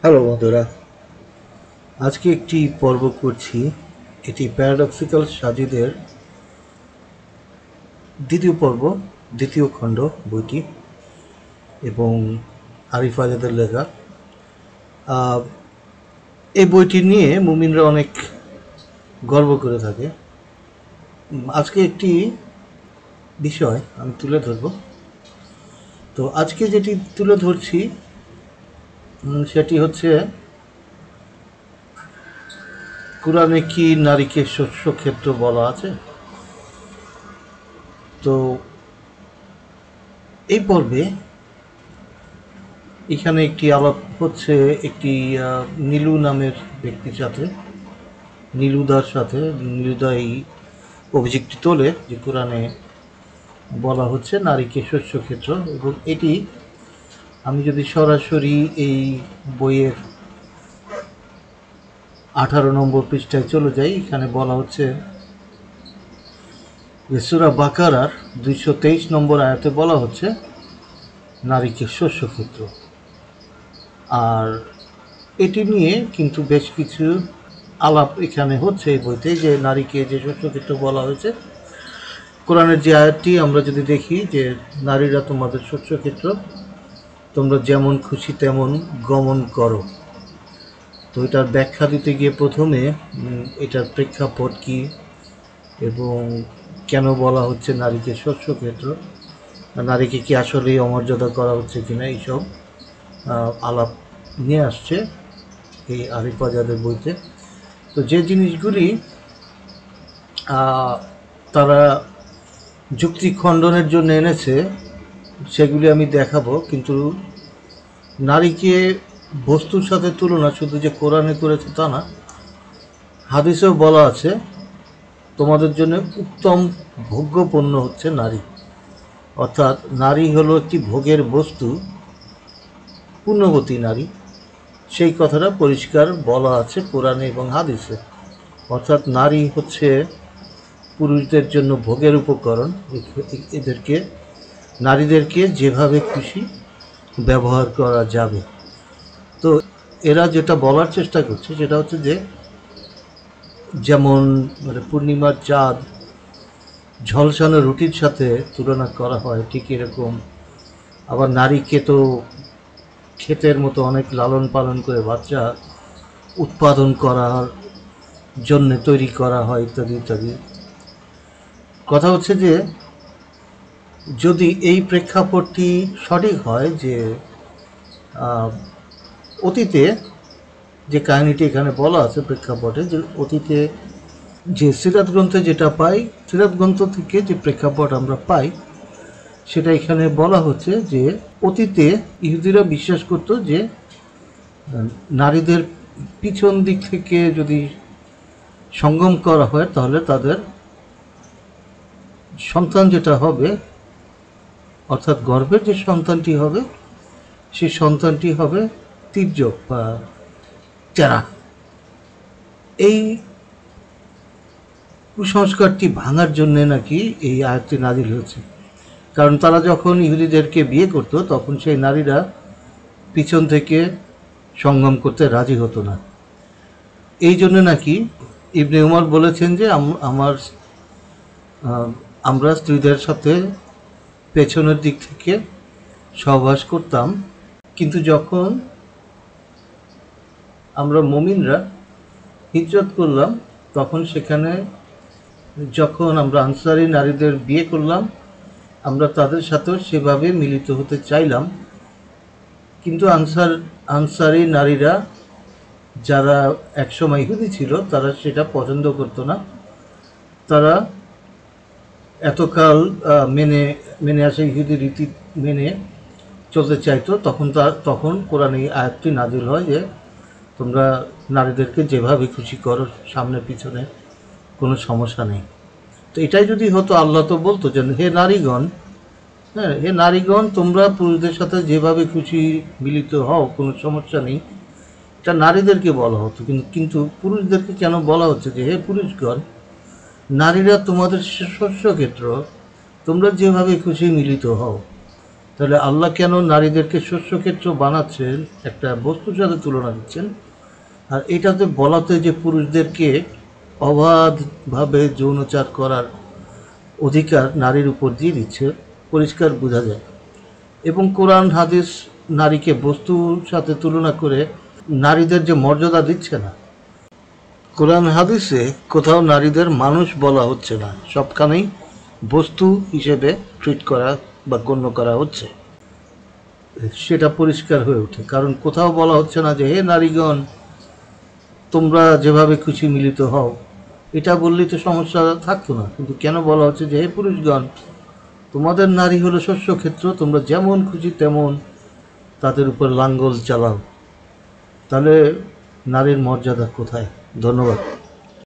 Hello বন্ধুরা, আজকে একটি পর্ব করছি। এটি প্যারাডক্সিক্যাল সাজিদের দ্বিতীয় পর্ব, দ্বিতীয় খণ্ড বইটি এবং আরিফ আজাদের লেখা। এই বইটি নিয়ে মুমিনরা অনেক গর্ব করে থাকে। আজকে একটি বিষয় আমি তুলে ধরব। তো আজকে যেটি তুলে ধরছি সেটি হচ্ছে, কোরআনে কি নারীকে শস্য ক্ষেত্র বলা আছে? তো এই পর্বে এখানে একটি আলাপ হচ্ছে একটি নীলু নামের ব্যক্তির সাথে, নীলুদার সাথে। নীলুদা এই অভিযোগটি তোলে যে কোরআনে বলা হচ্ছে নারীকে শস্য ক্ষেত্র, এবং এটি আমি যদি সরাসরি এই বইয়ের 18 নম্বর পৃষ্ঠায় চলে যাই, এখানে বলা হচ্ছে যে সূরা বাকারার 223 নম্বর আয়াতে বলা হচ্ছে নারীকে শস্য ক্ষেত্র। আর এটি নিয়ে কিন্তু বেশ কিছু আলাপ এখানে হচ্ছে এই বইতে, যে নারীকে যে শস্য ক্ষেত্র বলা হয়েছে। কোরআনের যে আয়াতটি আমরা যদি দেখি যে নারীরা তোমাদের শস্য ক্ষেত্র, তোমরা যেমন খুশি তেমন গমন করো। তো এটার ব্যাখ্যা দিতে গিয়ে প্রথমে এটার প্রেক্ষাপট কি এবং কেন বলা হচ্ছে নারীকে শস্য ক্ষেত্র, নারীকে কি আসলেই অমর্যাদা করা হচ্ছে কিনা, এইসব আলাপ নিয়ে আসছে এই আরিফ আজাদের বইতে। তো যে জিনিসগুলি তারা যুক্তি খণ্ডনের জন্য এনেছে সেগুলি আমি দেখাবো, কিন্তু নারীকে বস্তুর সাথে তুলনা শুধু যে কোরআনে করেছে তা না, হাদিসেও বলা আছে তোমাদের জন্য উত্তম ভোগ্য পণ্য হচ্ছে নারী। অর্থাৎ নারী হলো একটি ভোগের বস্তু, পূর্ণবতী নারী, সেই কথাটা পরিষ্কার বলা আছে কোরআনে এবং হাদিসে। অর্থাৎ নারী হচ্ছে পুরুষদের জন্য ভোগের উপকরণ। এদেরকে, নারীদেরকে যেভাবে খুশি ব্যবহার করা যাবে। তো এরা যেটা বলার চেষ্টা করছে সেটা হচ্ছে যে, যেমন পূর্ণিমার চাঁদ ঝলসানো রুটির সাথে তুলনা করা হয়, ঠিক এরকম আবার নারীকে তো ক্ষেতের মতো অনেক লালন পালন করে বাচ্চা উৎপাদন করার জন্য তৈরি করা হয়, ইত্যাদি ইত্যাদি। কথা হচ্ছে যে, যদি এই প্রেক্ষাপটটি সঠিক হয় যে অতীতে যে কাহিনীটি এখানে বলা আছে প্রেক্ষাপটে, যে অতীতে যে সিরাত গ্রন্থে যেটা পাই, সিরাত গ্রন্থ থেকে যে প্রেক্ষাপট আমরা পাই, সেটা এখানে বলা হচ্ছে যে অতীতে ইহুদিরা বিশ্বাস করত যে নারীদের পিছন দিক থেকে যদি সঙ্গম করা হয় তাহলে তাদের সন্তান যেটা হবে, অর্থাৎ গর্ভের যে সন্তানটি হবে, সেই সন্তানটি হবে তির্যক বা টেরা। এই কুসংস্কারটি ভাঙার জন্যে নাকি এই আয়াতটি নাজিল হয়েছে। কারণ তারা যখন ইহুদিদেরকে বিয়ে করত তখন সেই নারীরা পিছন থেকে সঙ্গম করতে রাজি হতো না। এই জন্য নাকি ইবনে উমর বলেছেন যে আমরা স্ত্রীদের সাথে পেছনের দিক থেকে সহবাস করতাম, কিন্তু যখন আমরা মুমিনরা হিজরত করলাম তখন সেখানে যখন আমরা আনসারি নারীদের বিয়ে করলাম, আমরা তাদের সাথেও সেভাবে মিলিত হতে চাইলাম, কিন্তু আনসারি নারীরা যারা একসময় ইহুদি ছিল তারা সেটা পছন্দ করতো না। তারা এতকাল মেনে আসে ইহুদি রীতি মেনে চলতে চাইতো। তখন কোরআনে আয়াতটি নাজিল হয় যে তোমরা নারীদেরকে যেভাবে খুশি করো, সামনে পিছনে কোনো সমস্যা নেই। তো এটাই যদি হতো, আল্লাহ তো বলতো যে হে নারীগণ, হ্যাঁ, হে নারীগণ, তোমরা পুরুষদের সাথে যেভাবে খুশি মিলিত হও, কোনো সমস্যা নেই। এটা নারীদেরকে বলা হতো, কিন্তু পুরুষদেরকে কেন বলা হচ্ছে যে হে পুরুষগণ, নারীরা তোমাদের শস্য ক্ষেত্র, তোমরা যেভাবে খুশি মিলিত হও। তাহলে আল্লাহ কেন নারীদেরকে শস্যক্ষেত্র বানাচ্ছেন, একটা বস্তুর সাথে তুলনা দিচ্ছেন, আর এটাতে বলাতে যে পুরুষদেরকে অবাধভাবে যৌনচার করার অধিকার নারীর উপর দিয়ে দিচ্ছে, পরিষ্কার বোঝা যায়। এবং কোরআন হাদিস নারীকে বস্তুর সাথে তুলনা করে নারীদের যে মর্যাদা দিচ্ছে না, কোরআন হাদিসে কোথাও নারীদের মানুষ বলা হচ্ছে না, সবখানেই বস্তু হিসেবে ট্রিট করা বা গণ্য করা হচ্ছে। সেটা পরিষ্কার হয়ে ওঠে, কারণ কোথাও বলা হচ্ছে না যে হে নারীগণ তোমরা যেভাবে খুশি মিলিত হও। এটা বললেই তো সমস্যা থাকতো না, কিন্তু কেন বলা হচ্ছে যে হে পুরুষগণ তোমাদের নারী হলো শস্যক্ষেত্র, তোমরা যেমন খুশি তেমন তাদের উপর লাঙ্গল চালাও। তাহলে নারীর মর্যাদা কোথায়? ধন্যবাদ।